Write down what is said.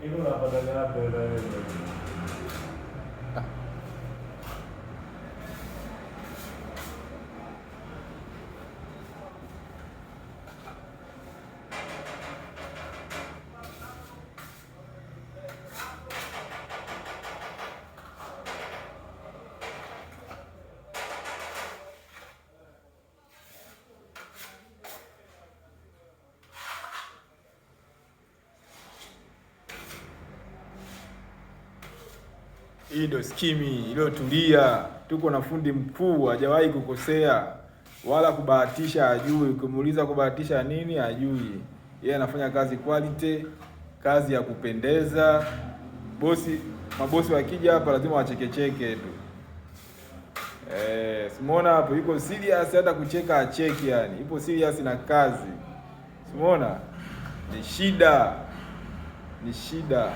Hilo unapata ngapi wewe? Hii ndio skimi iliyotulia. Tuko na fundi mkuu, hajawahi kukosea wala kubahatisha, hajui. Ukimuuliza kubahatisha nini, hajui. Yeye anafanya kazi quality, kazi ya kupendeza. Mabosi wakija hapa lazima wachekecheke tu. Simona hapo yuko serious, hata kucheka acheki yani. Yupo serious na kazi. Simona ni shida.